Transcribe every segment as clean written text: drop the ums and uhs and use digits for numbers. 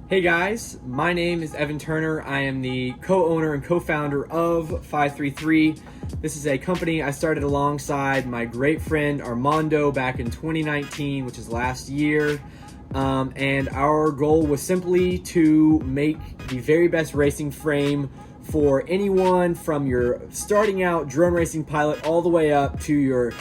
Hey guys, my name is Evan Turner. I am the co-owner and co-founder of Five33. This is a company I started alongside my great friend Armando back in 2019, which is last year. And our goal was simply to make the very best racing frame for anyone from your starting out drone racing pilot all the way up to your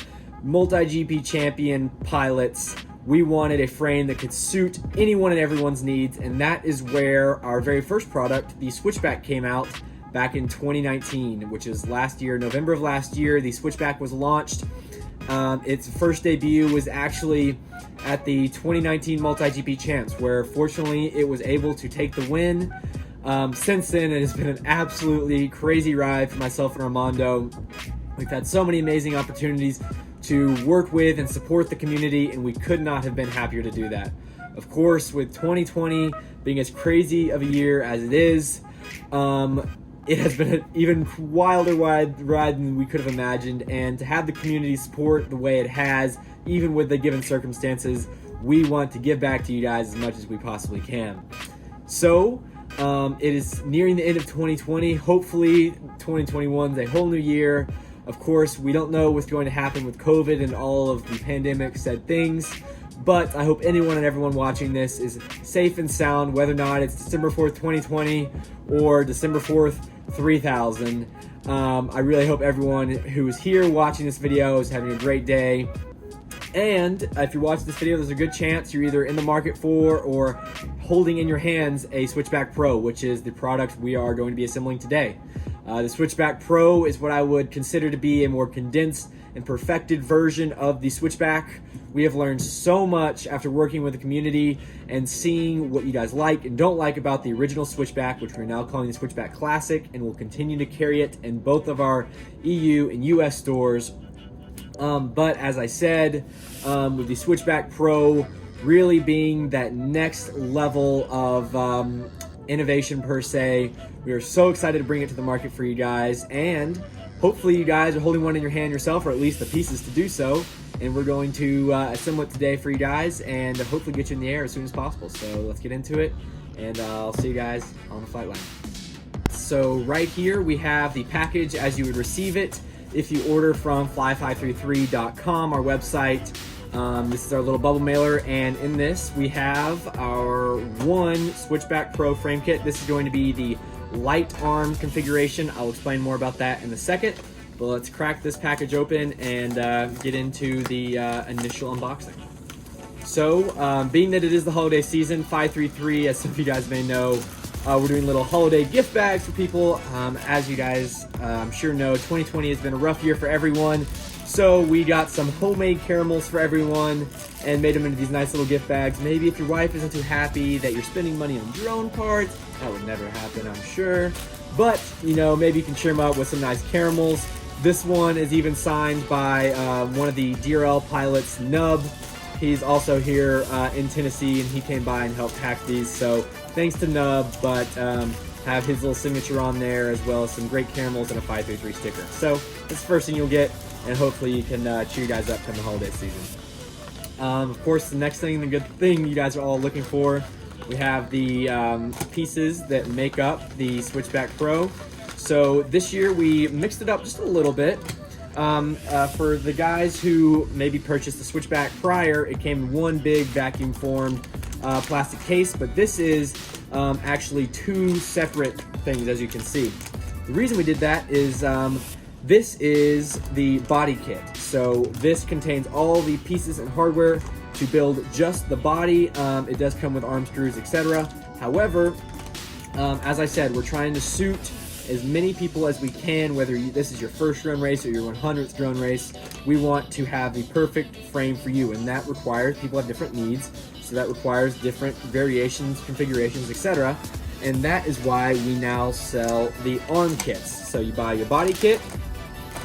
multi-GP champion pilots. We wanted a frame that could suit anyone and everyone's needs, and that is where our very first product, the Switchback, came out back in 2019, which is last year, November of last year. The Switchback was launched. Its first debut was actually at the 2019 Multi-GP Champs, where fortunately it was able to take the win. Since then, it has been an absolutely crazy ride for myself and Armando. We've had so many amazing opportunities to work with and support the community, and we could not have been happier to do that. Of course, with 2020 being as crazy of a year as it is, it has been an even wilder ride than we could have imagined, and to have the community support the way it has, even with the given circumstances, we want to give back to you guys as much as we possibly can. So, it is nearing the end of 2020. Hopefully, 2021 is a whole new year. Of course, we don't know what's going to happen with COVID and all of the pandemic said things, but I hope anyone and everyone watching this is safe and sound, whether or not it's December 4th, 2020 or December 4th, 3000. I really hope everyone who is here watching this video is having a great day. And if you're watching this video, there's a good chance you're either in the market for or holding in your hands a Switchback Pro, which is the product we are going to be assembling today. The Switchback Pro is what I would consider to be a more condensed and perfected version of the Switchback. We have learned so much after working with the community and seeing what you guys like and don't like about the original Switchback, which we're now calling the Switchback Classic, and we'll continue to carry it in both of our EU and US stores. But as I said, with the Switchback Pro really being that next level of innovation per se, we are so excited to bring it to the market for you guys, and hopefully you guys are holding one in your hand yourself, or at least the pieces to do so, and we're going to assemble it today for you guys and hopefully get you in the air as soon as possible. So let's get into it, and I'll see you guys on the flight line. So right here we have the package as you would receive it if you order from fly533.com, our website. This is our little bubble mailer, and in this we have our one Switchback Pro frame kit. This is going to be the light arm configuration. I'll explain more about that in a second, but let's crack this package open and get into the initial unboxing. So being that it is the holiday season, Five33, as some of you guys may know, we're doing little holiday gift bags for people. As you guys I'm sure know, 2020 has been a rough year for everyone. So we got some homemade caramels for everyone and made them into these nice little gift bags. Maybe if your wife isn't too happy that you're spending money on drone parts, that would never happen, I'm sure. But, you know, maybe you can cheer them up with some nice caramels. This one is even signed by one of the DRL pilots, Nub. He's also here in Tennessee, and he came by and helped hack these. So thanks to Nub, but have his little signature on there, as well as some great caramels and a Five33 sticker. So that's the first thing you'll get, and hopefully you can cheer you guys up come the holiday season. Of course, the next thing, the good thing you guys are all looking for, we have the pieces that make up the Switchback Pro. So this year we mixed it up just a little bit. For the guys who maybe purchased the Switchback prior, it came in one big vacuum formed plastic case, but this is actually two separate things, as you can see. The reason we did that is this is the body kit. So this contains all the pieces and hardware to build just the body. It does come with arm screws, etc. However, as I said, we're trying to suit as many people as we can, whether this is your first drone race or your 100th drone race. We want to have the perfect frame for you, and that requires, people have different needs, so that requires different variations, configurations, etc. And that is why we now sell the arm kits. So you buy your body kit,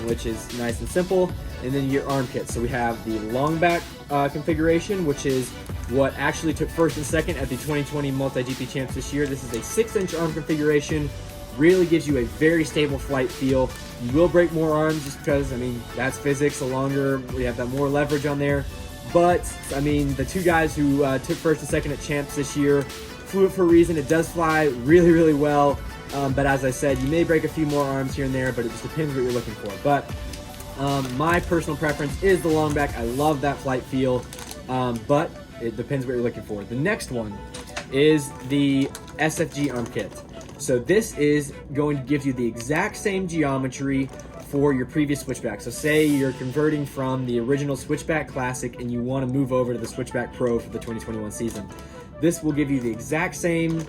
which is nice and simple, and then your arm kit. So we have the long back configuration, which is what actually took first and second at the 2020 Multi-GP Champs this year. This is a 6-inch arm configuration. Really gives you a very stable flight feel. You will break more arms just because, I mean, that's physics. The longer, we have that more leverage on there. But, I mean, the two guys who took first and second at Champs this year flew it for a reason. It does fly really, really well. But as I said, you may break a few more arms here and there, but it just depends what you're looking for. But my personal preference is the long back. I love that flight feel, but it depends what you're looking for. The next one is the SFG arm kit. So this is going to give you the exact same geometry for your previous Switchback. So say you're converting from the original Switchback Classic and you want to move over to the Switchback Pro for the 2021 season. This will give you the exact same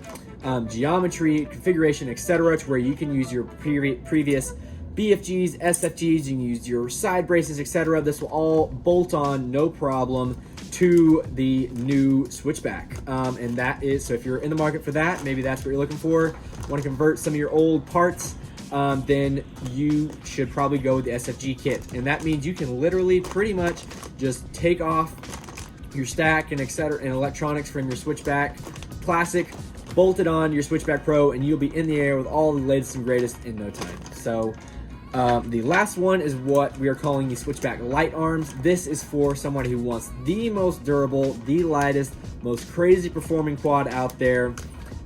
geometry, configuration, etc., to where you can use your previous BFGs, SFGs, you can use your side braces, etc. This will all bolt on, no problem, to the new Switchback. And that is, so if you're in the market for that, maybe that's what you're looking for, want to convert some of your old parts, then you should probably go with the SFG kit. And that means you can literally pretty much just take off your stack and etc. and electronics from your Switchback Classic, bolt it on your Switchback Pro, and you'll be in the air with all the latest and greatest in no time. So the last one is what we are calling the Switchback Light Arms. This is for someone who wants the most durable, the lightest, most crazy performing quad out there.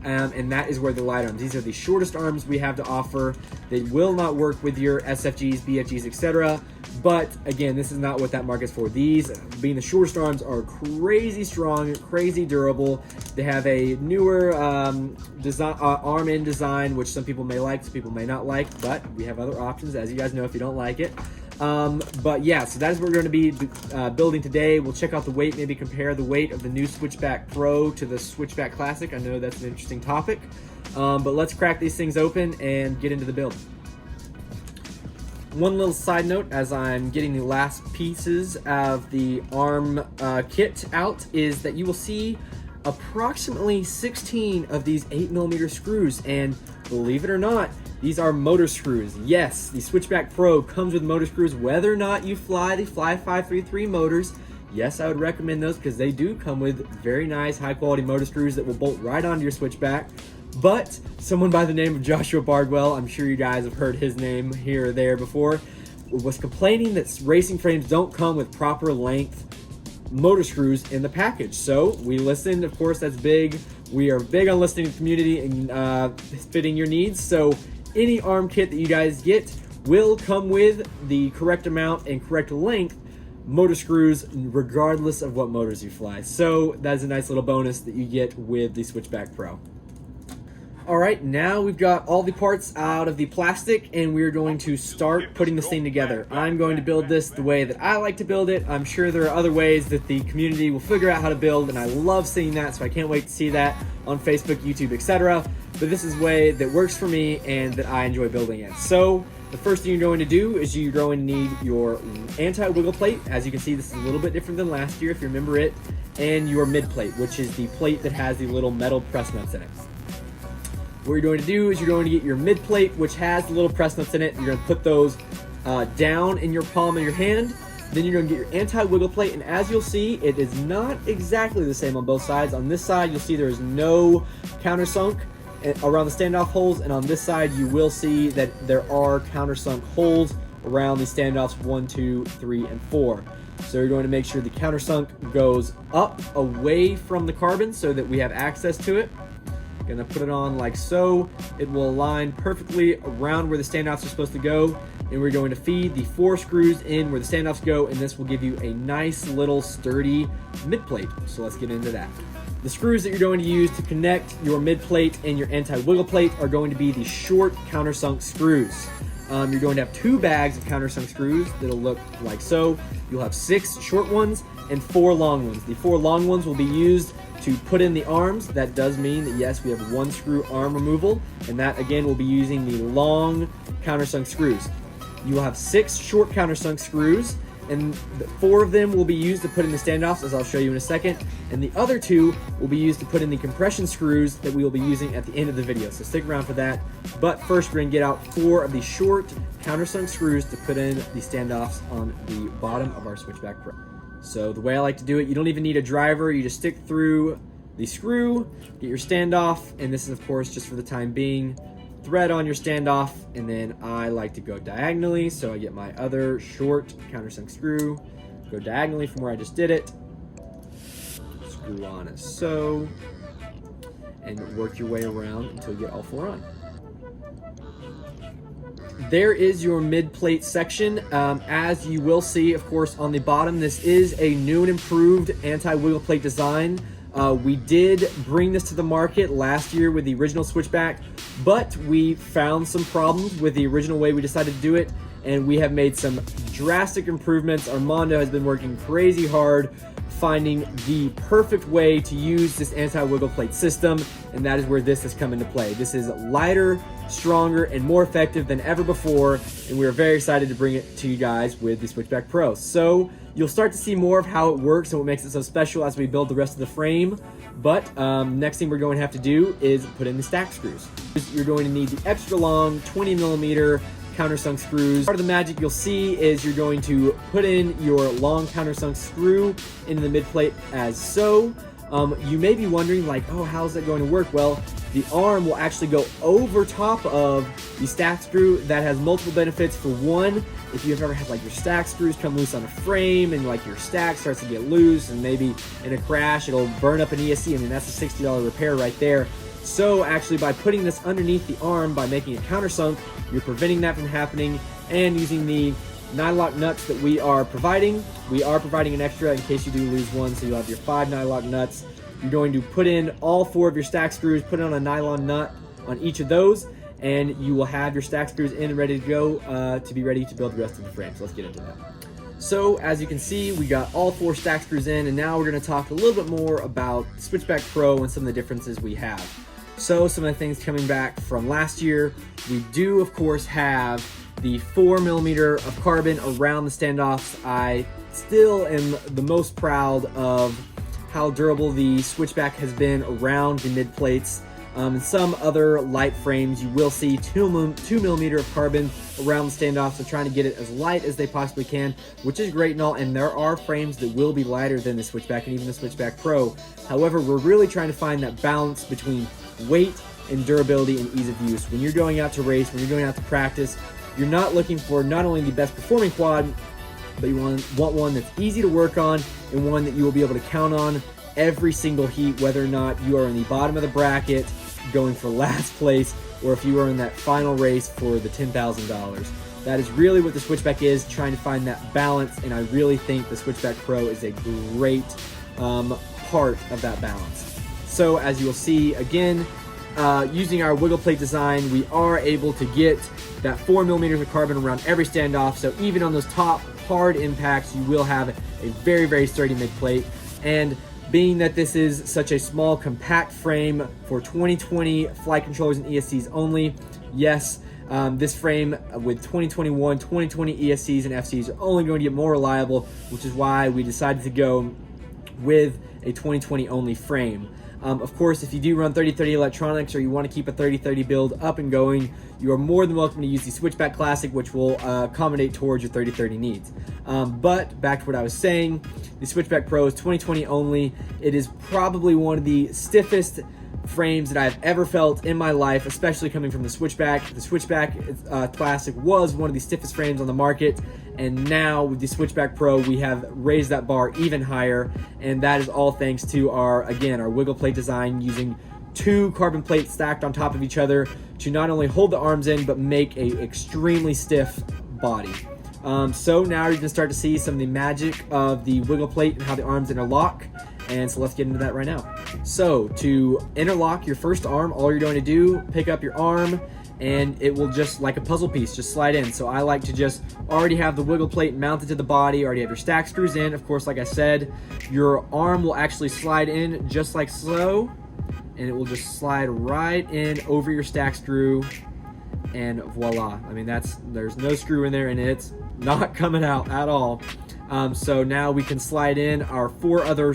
And that is where the light arms. These are the shortest arms we have to offer. They will not work with your SFGs, BFGs, etc. But again, this is not what that market's for. These, being the shortest arms, are crazy strong, crazy durable. They have a newer arm end design, which some people may like, some people may not like, but we have other options, as you guys know, if you don't like it. But yeah, so that is what we're going to be building today. We'll check out the weight, maybe compare the weight of the new Switchback Pro to the Switchback Classic. I know that's an interesting topic, but let's crack these things open and get into the build. One little side note, as I'm getting the last pieces of the arm kit out, is that you will see approximately 16 of these 8mm screws, and believe it or not, these are motor screws. Yes, the Switchback Pro comes with motor screws. Whether or not you fly the Five33 motors, yes, I would recommend those because they do come with very nice, high-quality motor screws that will bolt right onto your Switchback. But someone by the name of Joshua Bardwell, I'm sure you guys have heard his name here or there before, was complaining that racing frames don't come with proper length motor screws in the package. So we listened. Of course, that's big. We are big on listening to the community and fitting your needs. So any arm kit that you guys get will come with the correct amount and correct length motor screws, regardless of what motors you fly. So that's a nice little bonus that you get with the Switchback Pro. All right, now we've got all the parts out of the plastic and we're going to start putting this thing together. I'm going to build this the way that I like to build it. I'm sure there are other ways that the community will figure out how to build, and I love seeing that, so I can't wait to see that on Facebook, YouTube, etc. But this is a way that works for me and that I enjoy building it. So the first thing you're going to do is you're going to need your anti-wiggle plate. As you can see, this is a little bit different than last year if you remember it, and your mid plate, which is the plate that has the little metal press nuts in it. What you're going to do is you're going to get your mid plate, which has the little press nuts in it. You're going to put those down in your palm of your hand. Then you're going to get your anti-wiggle plate, and as you'll see, it is not exactly the same on both sides. On this side, you'll see there is no countersunk around the standoff holes, and on this side, you will see that there are countersunk holes around the standoffs 1, 2, 3, and 4. So you're going to make sure the countersunk goes up away from the carbon so that we have access to it. Gonna put it on like so. It will align perfectly around where the standoffs are supposed to go, and we're going to feed the 4 screws in where the standoffs go, and this will give you a nice little sturdy mid plate. So let's get into that. The screws that you're going to use to connect your mid plate and your anti-wiggle plate are going to be the short countersunk screws. You're going to have 2 bags of countersunk screws that'll look like so. You'll have 6 short ones and 4 long ones. The 4 long ones will be used to put in the arms. That does mean that yes, we have 1 screw arm removal, and that again will be using the long countersunk screws. You will have 6 short countersunk screws, and 4 of them will be used to put in the standoffs, as I'll show you in a second, and the other 2 will be used to put in the compression screws that we will be using at the end of the video, so stick around for that. But first, we're going to get out 4 of the short countersunk screws to put in the standoffs on the bottom of our Switchback Pro. So the way I like to do it, you don't even need a driver. You just stick through the screw, get your standoff, and this is of course just for the time being, thread on your standoff, and then I like to go diagonally, so I get my other short countersunk screw, go diagonally from where I just did it, screw on as so, and work your way around until you get all 4 on. There is your mid-plate section. As you will see, of course, on the bottom, this is a new and improved anti-wiggle plate design. We did bring this to the market last year with the original Switchback, but we found some problems with the original way we decided to do it, and we have made some drastic improvements. Armando has been working crazy hard finding the perfect way to use this anti-wiggle plate system, and that is where this has come into play. This is lighter, stronger, and more effective than ever before, and we're very excited to bring it to you guys with the Switchback Pro. So you'll start to see more of how it works and what makes it so special as we build the rest of the frame. But next thing we're going to have to do is put in the stack screws. You're going to need the extra long 20mm countersunk screws. Part of the magic you'll see is you're going to put in your long countersunk screw into the mid plate as so. You may be wondering, like, oh, how's that going to work? Well, the arm will actually go over top of the stack screw. That has multiple benefits. For one, if you've ever had like your stack screws come loose on a frame and like your stack starts to get loose and maybe in a crash it'll burn up an ESC, I mean, that's a $60 repair right there. So actually, by putting this underneath the arm, by making it countersunk, you're preventing that from happening. And using the nylock nuts that we are providing an extra in case you do lose one, so you'll have your 5 nylock nuts. You're going to put in all 4 of your stack screws, put on a nylon nut on each of those, and you will have your stack screws in and ready to go to be ready to build the rest of the frame. So let's get into that. So as you can see, we got all 4 stack screws in, and now we're going to talk a little bit more about Switchback Pro and some of the differences we have. So some of the things coming back from last year, we do of course have the 4mm of carbon around the standoffs. I still am the most proud of how durable the Switchback has been around the mid plates. In some other light frames, you will see 2mm of carbon around the standoffs, so trying to get it as light as they possibly can, which is great and all, and there are frames that will be lighter than the Switchback and even the Switchback Pro. However, we're really trying to find that balance between weight and durability and ease of use. When you're going out to race, when you're going out to practice, you're not looking for not only the best performing quad, but you want one that's easy to work on and one that you will be able to count on every single heat, whether or not you are in the bottom of the bracket going for last place or if you are in that final race for the $10,000. That is really what the Switchback is, trying to find that balance, and I really think the Switchback Pro is a great part of that balance. So as you will see, again, using our wiggle plate design, we are able to get that 4mm of carbon around every standoff, so even on those top hard impacts, you will have a very, very sturdy mid plate. And being that this is such a small, compact frame for 2020 flight controllers and ESCs only, yes, this frame with 2021, 2020 ESCs and FCs are only going to get more reliable, which is why we decided to go with a 2020 only frame. Of course, if you do run 3030 electronics or you want to keep a 3030 build up and going, you are more than welcome to use the Switchback Classic, which will accommodate towards your 3030 needs. But back to what I was saying, the Switchback Pro is 2020 only. It is probably one of the stiffest frames that I've ever felt in my life, especially coming from the Switchback. The Switchback Classic was one of the stiffest frames on the market, and now with the Switchback Pro, we have raised that bar even higher, and that is all thanks to our wiggle plate design, using 2 carbon plates stacked on top of each other to not only hold the arms in, but make a extremely stiff body. So now you can start to see some of the magic of the wiggle plate and how the arms interlock. And so let's get into that right now. So to interlock your first arm, all you're going to do, pick up your arm, and it will just, like a puzzle piece, just slide in. So I like to just already have the wiggle plate mounted to the body, already have your stack screws in. Of course, like I said, your arm will actually slide in just like so, and it will just slide right in over your stack screw, and voila. I mean, there's no screw in there, and it's not coming out at all. So now we can slide in our 4 other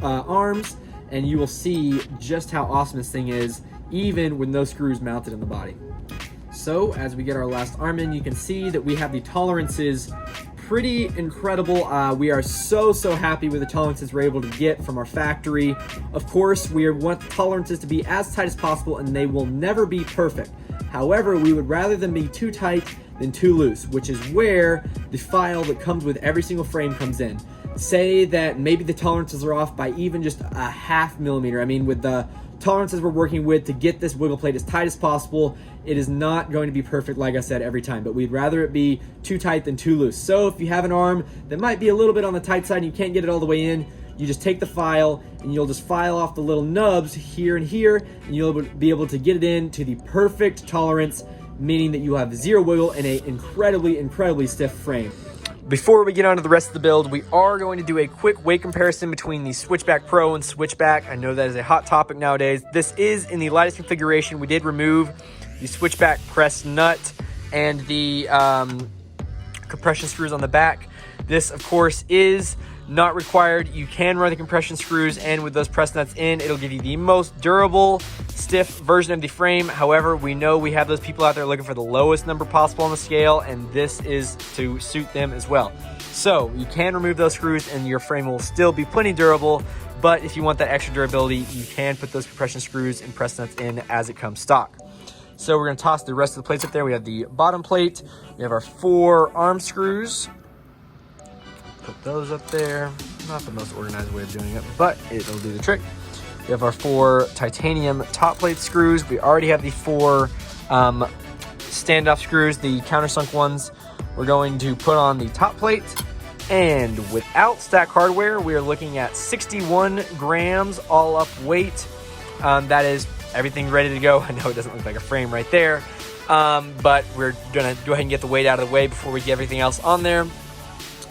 arms, and you will see just how awesome this thing is, even with no screws mounted in the body. So as we get our last arm in, you can see that we have the tolerances pretty incredible. We are so happy with the tolerances we're able to get from our factory. Of course, we want the tolerances to be as tight as possible, and they will never be perfect. However, we would rather them be too tight than too loose, which is where the file that comes with every single frame comes in. Say that maybe the tolerances are off by even just a 0.5 millimeter. I mean, with the tolerances we're working with to get this wiggle plate as tight as possible. It is not going to be perfect, like I said, every time, but we'd rather it be too tight than too loose. So if you have an arm that might be a little bit on the tight side and you can't get it all the way in, you just take the file and you'll just file off the little nubs here and here, and you'll be able to get it in to the perfect tolerance, meaning that you have zero wiggle and a incredibly stiff frame. Before we get on to the rest of the build, we are going to do a quick weight comparison between the Switchback Pro and Switchback. I know that is a hot topic nowadays. This is in the lightest configuration. We did remove the Switchback press nut and the compression screws on the back. This, of course, is not required. You can run the compression screws, and with those press nuts in, it'll give you the most durable, stiff version of the frame. However, we know we have those people out there looking for the lowest number possible on the scale, and this is to suit them as well. So you can remove those screws and your frame will still be plenty durable, but if you want that extra durability, you can put those compression screws and press nuts in as it comes stock. So we're going to toss the rest of the plates up there. We have the bottom plate, we have our 4 arm screws. Put those up there. Not the most organized way of doing it, but it'll do the trick. We have our 4 titanium top plate screws. We already have the 4 standoff screws, the countersunk ones. We're going to put on the top plate, and without stack hardware, we are looking at 61 grams all up weight. That is everything ready to go. I know it doesn't look like a frame right there, but we're gonna go ahead and get the weight out of the way before we get everything else on there.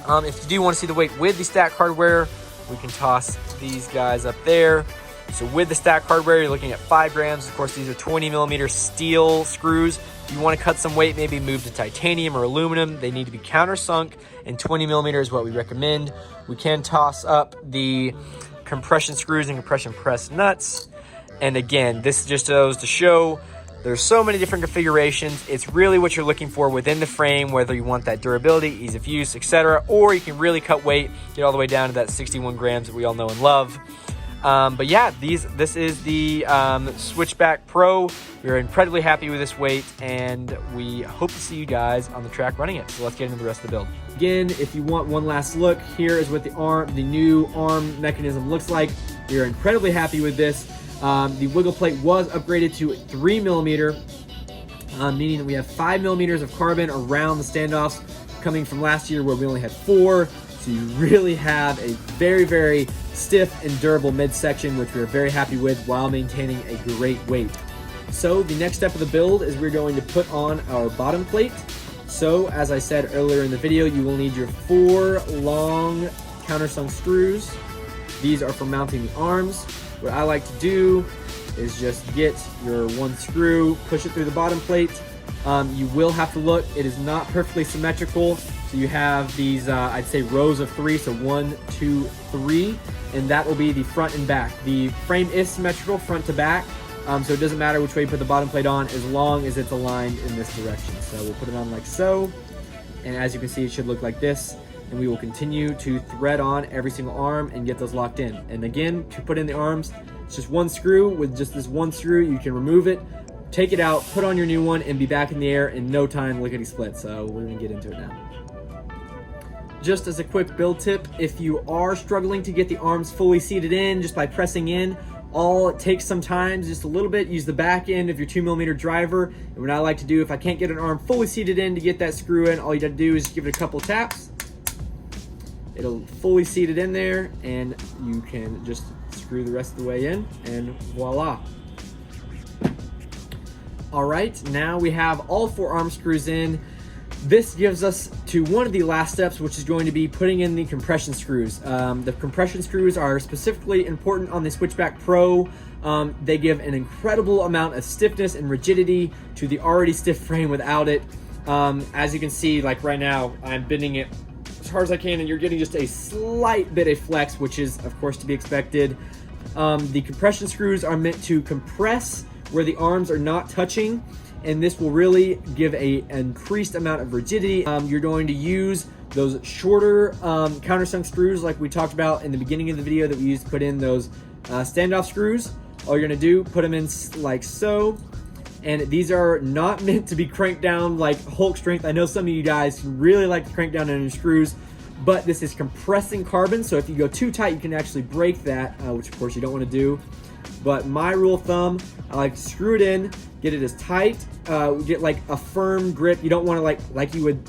If you do want to see the weight with the stack hardware, we can toss these guys up there. So with the stack hardware, you're looking at 5 grams. Of course, these are 20mm steel screws. If you want to cut some weight, maybe move to titanium or aluminum. They need to be countersunk, and 20mm is what we recommend. We can toss up the compression screws and compression press nuts. And again, this just goes to show there's so many different configurations. It's really what you're looking for within the frame, whether you want that durability, ease of use, etc., or you can really cut weight, get all the way down to that 61 grams that we all know and love. But yeah, this is the Switchback Pro. We're incredibly happy with this weight, and we hope to see you guys on the track running it. So let's get into the rest of the build. Again, if you want one last look, here is what the new arm mechanism looks like. We are incredibly happy with this. The wiggle plate was upgraded to 3mm, meaning that we have 5mm of carbon around the standoffs, coming from last year where we only had 4. So you really have a very stiff and durable midsection, which we're very happy with while maintaining a great weight. So the next step of the build is we're going to put on our bottom plate. So as I said earlier in the video, you will need your 4 long countersunk screws. These are for mounting the arms. What I like to do is just get your 1 screw, push it through the bottom plate. You will have to look, it is not perfectly symmetrical. So you have these, I'd say rows of 3, so 1, 2, 3, and that will be the front and back. The frame is symmetrical front to back, so it doesn't matter which way you put the bottom plate on as long as it's aligned in this direction. So we'll put it on like so, and as you can see, it should look like this. And we will continue to thread on every single arm and get those locked in. And again, to put in the arms, it's just 1 screw. With just this 1 screw, you can remove it, take it out, put on your new one, and be back in the air in no time, lickety split. So we're gonna get into it now. Just as a quick build tip, if you are struggling to get the arms fully seated in just by pressing in, all it takes sometimes just a little bit, use the back end of your 2mm driver. And what I like to do, if I can't get an arm fully seated in to get that screw in, all you gotta do is give it a couple taps. It'll fully seat it in there, and you can just screw the rest of the way in, and voila. All right, now we have all 4 arm screws in. This gives us to one of the last steps, which is going to be putting in the compression screws. The compression screws are specifically important on the Switchback Pro. They give an incredible amount of stiffness and rigidity to the already stiff frame without it. As you can see, like right now, I'm bending it as hard as I can, and you're getting just a slight bit of flex, which is of course to be expected. The compression screws are meant to compress where the arms are not touching, and this will really give an increased amount of rigidity. You're going to use those shorter countersunk screws like we talked about in the beginning of the video that we used to put in those standoff screws. All you're gonna do, put them in like so. And these are not meant to be cranked down like Hulk strength. I know some of you guys really like to crank down on your screws, but this is compressing carbon. So if you go too tight, you can actually break that, which of course you don't want to do. but my rule of thumb, I like to screw it in, get it as tight, get like a firm grip. You don't want to like you would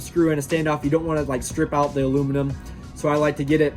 screw in a standoff. You don't want to like strip out the aluminum. So I like to get it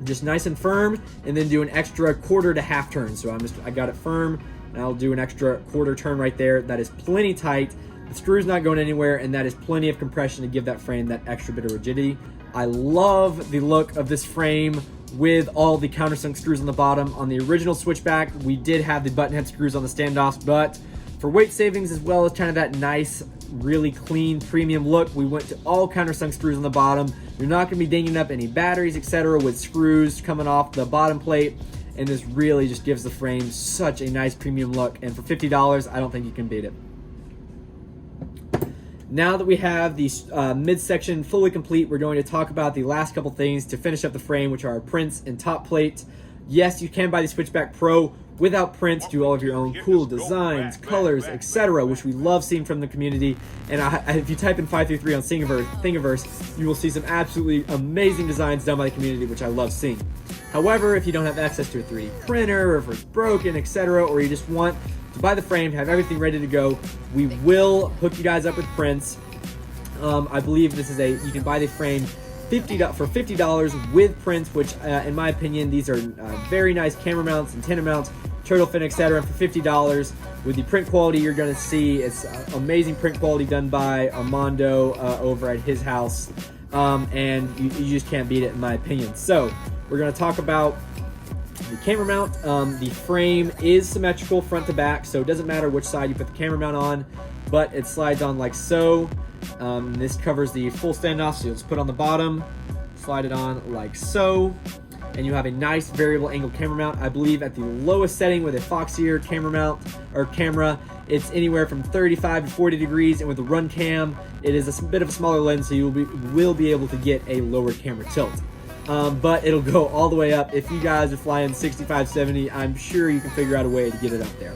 just nice and firm, and then do an extra quarter to half turn. So I got it firm, and I'll do an extra quarter turn right there. That is plenty tight. The screw's not going anywhere, and that is plenty of compression to give that frame that extra bit of rigidity. I love the look of this frame with all the countersunk screws on the bottom. On the original Switchback, we did have the button head screws on the standoffs, but for weight savings as well as kind of that nice, really clean premium look, we went to all countersunk screws on the bottom. You're not going to be dinging up any batteries, etc., with screws coming off the bottom plate, and this really just gives the frame such a nice premium look, and for $50, I don't think you can beat it. Now that we have the midsection fully complete, we're going to talk about the last couple things to finish up the frame, which are prints and top plate. Yes, you can buy the Switchback Pro without prints, do all of your own cool designs, colors, etc., which we love seeing from the community. And if you type in 533 on Thingiverse, you will see some absolutely amazing designs done by the community, which I love seeing. However, if you don't have access to a 3D printer, or if it's broken, etc., or you just want to buy the frame, have everything ready to go, we will hook you guys up with prints. I believe this is you can buy the frame for $50 with prints, which in my opinion, these are very nice camera mounts, antenna mounts, turtle fin, etc. For $50 with the print quality you're going to see, it's amazing print quality done by Armando over at his house, and you just can't beat it in my opinion. So we're going to talk about the camera mount. The frame is symmetrical front to back, so it doesn't matter which side you put the camera mount on, but it slides on like so. This covers the full standoff, so you'll just put on the bottom, slide it on like so, and you have a nice variable angle camera mount. I believe at the lowest setting with a Foxier camera mount or camera, it's anywhere from 35 to 40 degrees, and with the run cam, it is a bit of a smaller lens, so you will be able to get a lower camera tilt. But it'll go all the way up. If you guys are flying 65, 70, I'm sure you can figure out a way to get it up there.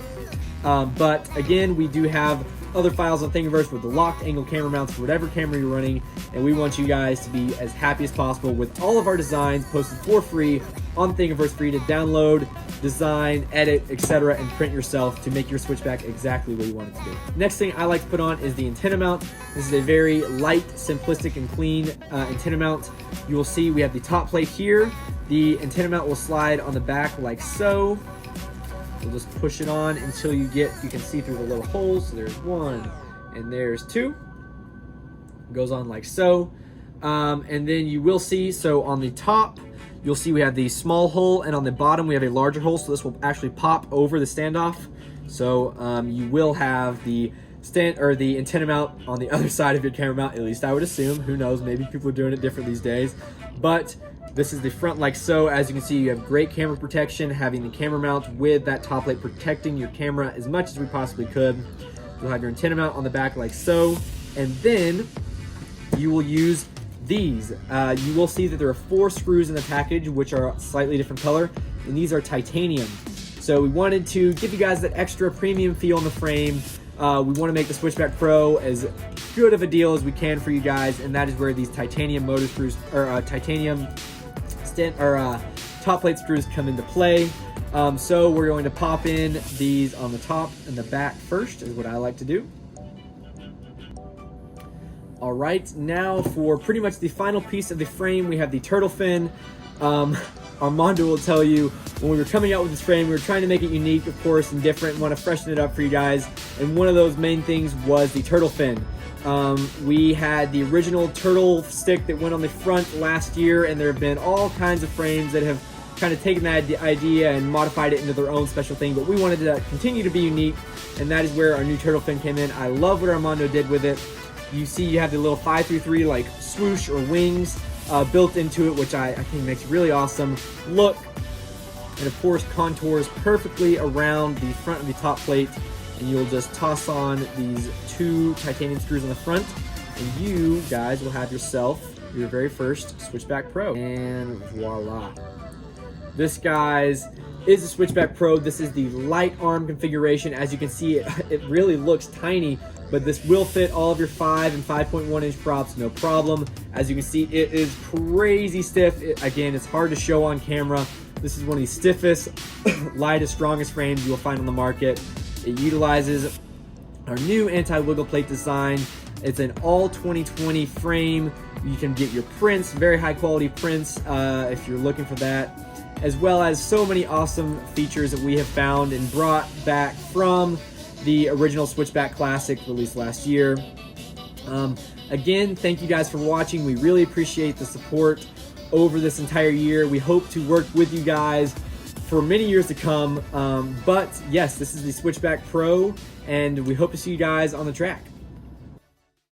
But again, we do have other files on Thingiverse with the locked angle camera mounts for whatever camera you're running, and we want you guys to be as happy as possible with all of our designs posted for free on Thingiverse, free to download, design, edit, etc., and print yourself to make your Switchback exactly what you want it to be. Next thing I like to put on is the antenna mount. This is a very light, simplistic, and clean antenna mount. You will see we have the top plate here. The antenna mount will slide on the back like so. We'll just push it on until you can see through the little holes. So there's one, and there's two. It goes on like so. And then you will see, so on the top, you'll see we have the small hole, and on the bottom we have a larger hole, so this will actually pop over the standoff. So you will have the antenna mount on the other side of your camera mount, at least I would assume. Who knows, maybe people are doing it different these days. But this is the front like so. As you can see, you have great camera protection, having the camera mount with that top plate protecting your camera as much as we possibly could. You'll have your antenna mount on the back like so, and then you will use these. You will see that there are 4 screws in the package, which are a slightly different color, and these are titanium. So we wanted to give you guys that extra premium feel in the frame. We want to make the Switchback Pro as good of a deal as we can for you guys, and that is where these titanium motor screws, or titanium top plate screws come into play. So we're going to pop in these on the top and the back first, is what I like to do. All right, now for pretty much the final piece of the frame, we have the turtle fin. Armando will tell you, when we were coming out with this frame, we were trying to make it unique, of course, and different, and want to freshen it up for you guys. And one of those main things was the turtle fin. We had the original turtle stick that went on the front last year, and there have been all kinds of frames that have kind of taken that idea and modified it into their own special thing, but we wanted to continue to be unique, and that is where our new turtle fin came in. I love what Armando did with it. You see you have the little 533 like swoosh or wings built into it, which I think makes really awesome look, and of course contours perfectly around the front of the top plate. And you'll just toss on these 2 titanium screws on the front, and you guys will have yourself your very first Switchback Pro. And voila. This, guys, is the Switchback Pro. This is the light arm configuration. As you can see, it really looks tiny, but this will fit all of your 5 and 5.1 inch props, no problem. As you can see, it is crazy stiff. Again, it's hard to show on camera, This is one of the stiffest, lightest, strongest frames you will find on the market. It utilizes our new anti-wiggle plate design. It's an all 2020 frame. You can get your prints, very high quality prints if you're looking for that, as well as so many awesome features that we have found and brought back from the original Switchback Classic released last year. Again, thank you guys for watching. We really appreciate the support over this entire year. We hope to work with you guys for many years to come. But yes, this is the Switchback Pro, and we hope to see you guys on the track.